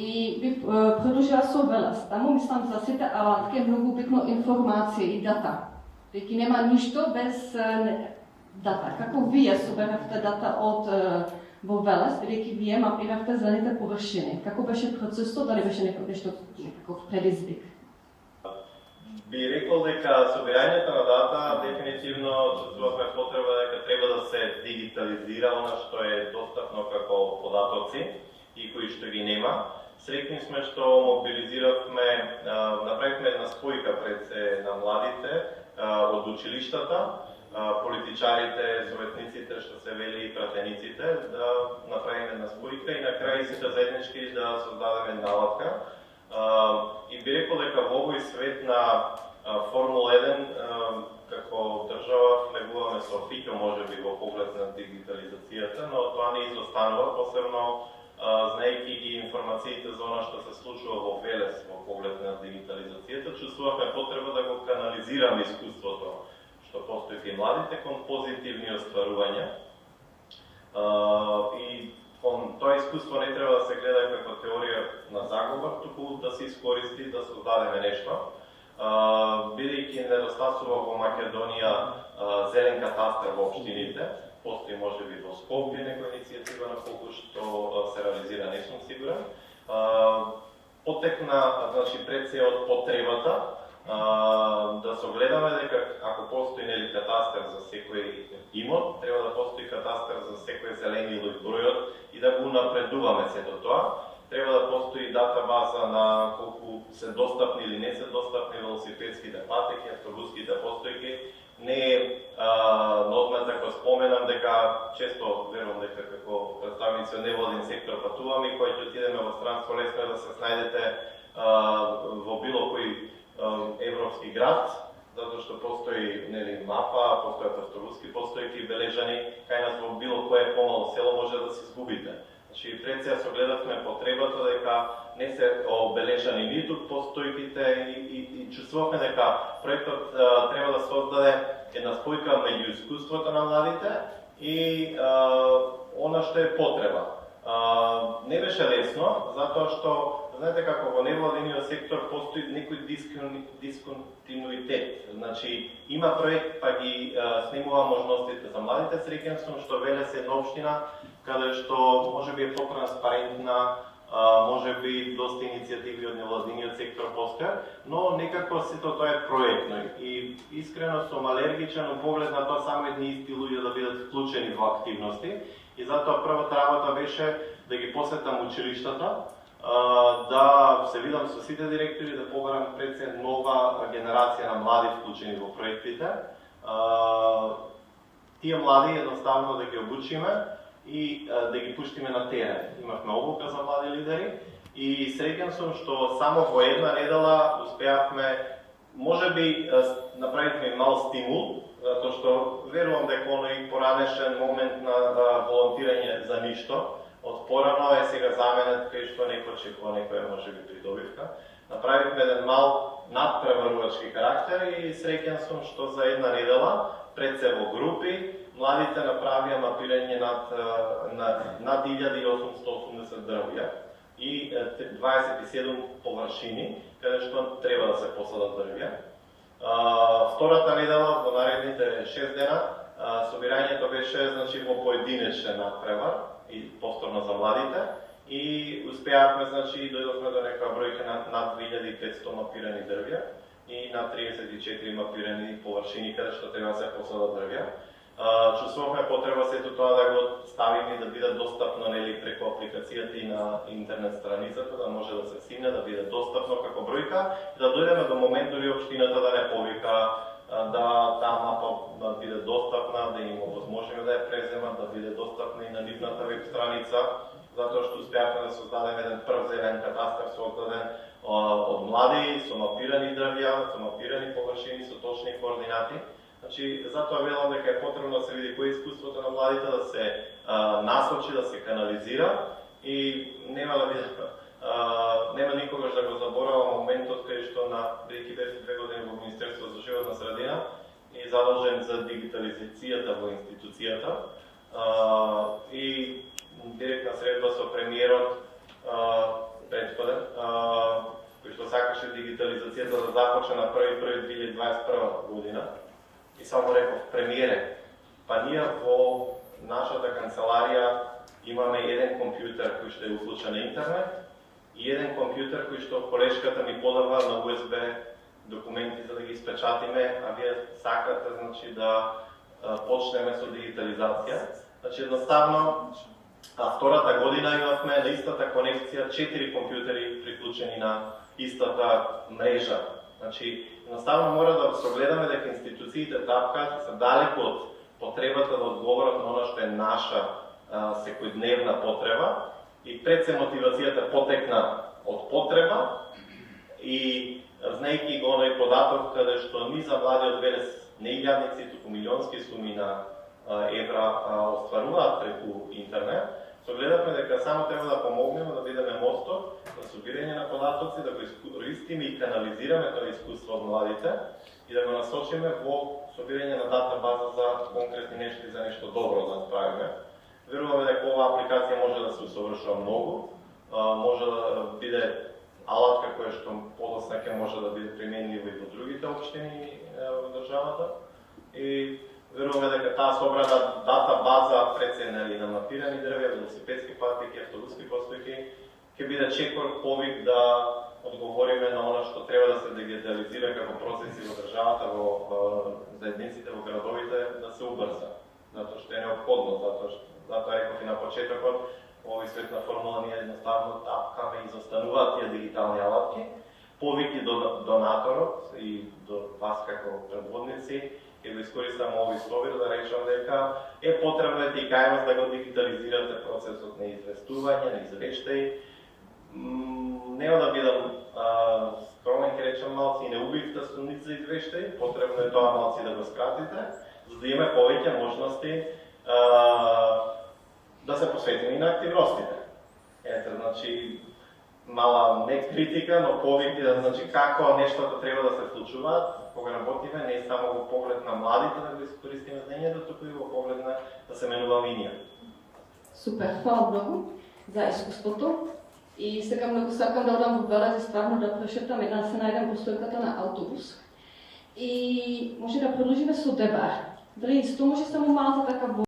I by produžila so veľa. Tamo myslím za site alatke mnogo pekno informacije i data. Reki nema ništo bez data. Kako vi soberate data od vo veľa, reki vi mapirate zelené površiny. Kako беше процесот, дали беше некаков предизвик? Би рекол дека собирањето на дата дефинитивно чувствувавме потреба дека треба да се дигитализира она што е достапно како податоци и кои што ги нема. Среќни сме што мобилизиравме, направивме една спојка пред се на младите од училиштата, политичарите, советниците што се вели и пратениците, да направиме една спојка и на крај сите заеднички да создадеме една алатка. И би рекол дека во овој свет на Формула 1 како држава влегуваме со фика можеби во поглед на дигитализацијата, но тоа не изостанува, посебно знаејќи ги информациите за она што се случува во Велес во поглед на дигитализацијата, чувствувавме потреба да го канализираме искуството што постои при младите кон позитивни остварувања. И тоа искуство не треба да се гледа како теорија на заговор, туку да се искористи да создадеме нешто. Бидејќи недостасува во Македонија зелен катастар во општините, постои можеби во Скопје некоја иницијатива на колку што се реализира, не сум сигурен. Потекна, значи пред се од потребата да се огледаме дека ако постои нели катастар за секој имот, треба да постои катастар за секој зеленило и бројот и да го напредуваме сето тоа. Треба да постои датабаза на колку се достапни или не се достапни велосипедските патеки, автобуските постојки. Не е на одмет ако споменам дека често верувам дека како представници од невладин сектор патуваме и кога ќе отидеме во странство лесно е да се снајдете во било кој европски град, затоа што постои нели мапа, постојат автобуски постојки бележани, кај нас во било кое помало село може да се изгубите. Значи, пред сега согледавме потребата дека не се обележани ниту постојките и чувствувавме дека проектот треба да создаде една спојка меѓу искуството на младите и она што е потреба. Не беше лесно, затоа што, знаете како во невладиниот сектор постои некој дисконтинуитет. Значи, има проект па ги снимува можностите за младите. Среќен сум што Велес е една општина каде што можеби е потранспарентна, можеби доста иницијативи од невладиниот сектор постојат, но некако сето тоа е проектно и искрено сум алергичен на поглед на тоа само едни исти луѓе да бидат вклучени во активности и затоа првата работа беше да ги посетам училиштата, да се видам со сите директори, да побарам пред се нова генерација на млади вклучени во проектите. Тие млади едноставно да ги обучиме и да ги пуштиме на терен. Имавме обука за млади лидери и среќен сум што само во една недела успеавме, можеби направивме мал стимул, затоа што верувам дека оној поранешен момент на волонтирање за ништо од порано е сега заменет кај што некој очекува некоја можеби придобивка. Направивме еден мал надпреварувачки карактер и среќен сум што за една недела пред се во групи младите направија мапирање над 1880 дрвја и 27 површини каде што треба да се посадат дрвја. Втората недела во наредните 6 дена собирањето беше значи во поединечен надпревар и повторно за младите и успеавме значи дојдовме до некоја бројка над 2500 мапирани дрвја и над 34 мапирани површини каде што треба да се посадат дрвја. Чувствувавме потреба сето тоа да го ставиме и да биде достапно нели преку апликацијата и на интернет страницата, да може да се стигне, да биде достапно како бројка и да дојдеме до момент дори општината да не повика, да таа мапа биде достапна, да им овозможиме да ја преземат, да биде достапна и на нивната веб страница, затоа што успеавме да создадеме еден прв зелен катастар создаден од млади, со мапирани дрвја, со мапирани површини, со точни координати. Значи, затоа велам дека е потребно да се види кој е искуството на младите, да се насочи, да се канализира и нема да биде нема никогаш да го заборавам моментот кај што бидејќи бев 2 години во Министерството за животна средина и задолжен за дигитализацијата во институцијата и директна средба со премиерот пред претходен, кој што сакаше дигитализацијата да започне на 1.1.2021 година. И само реков, премиере, па ние во нашата канцеларија имаме еден компјутер кој што е уклучен на интернет и еден компјутер кој што колешката ми подава на USB документи за да ги испечатиме, а вие сакате значи да почнеме со дигитализација. Значи едноставно втората година имавме на истата конекција 4 компјутери приклучени на истата мрежа. Значи едноставно мора да согледаме дека институциите тапкаат се далеку од потребата да одговорат на она што е наша секојдневна потреба и пред се мотивацијата потекна од потреба и знаејќи го оној податок каде што ни за младиот велес не илјадници, туку милионски суми на евра остваруваат преку интернет, согледавме дека само треба да помогнеме да бидеме мостот за собирање на податоци, да го искористиме и канализираме тоа искуство од младите и да го насочиме во собирање на дата база за конкретни нешта и за нешто добро да направиме. Веруваме дека оваа апликација може да се усовршува многу, може да биде алатка која што подоцна ќе може да биде применлива и во другите општини во државата. И веруваме дека таа собрана дата база пред се на мапирани дрвја, велосипедски патеки, автобуски постојки, ќе биде чекор повик да одговориме на она што треба да се дигитализира како процеси во државата, во заедниците, во градовите, да се убрза. Затоа што е неопходно, затоа реков и на почетокот, овој свет на формула ние едноставно тапкаме и изостануваат тие дигитални алатки. Повики до донаторот и до вас како предводници, ќе го искористам овој словир да речам дека е потребно и кај вас да го дигитализирате процесот на известување, на извештај. Нема да бидам скромен, ќе речам малци и не убивте стуница за извештај, потребно е тоа малци да го скратите, за да имаме повеќе можности да се посветиме и на активностите. Ете, значи, мала не критика, но повеќе да значи како нештата треба да се случуваат кога работиме, не само во поглед на младите да го искористиме знаењето, туку и во поглед на да се менуваме и ние. Супер, фала многу за искуството. И сега многу сакам да одам во Белез и стварно да прошетам и да се најдам постојката на автобус. И може да продолжиме со дебар. Дали исто може само малку така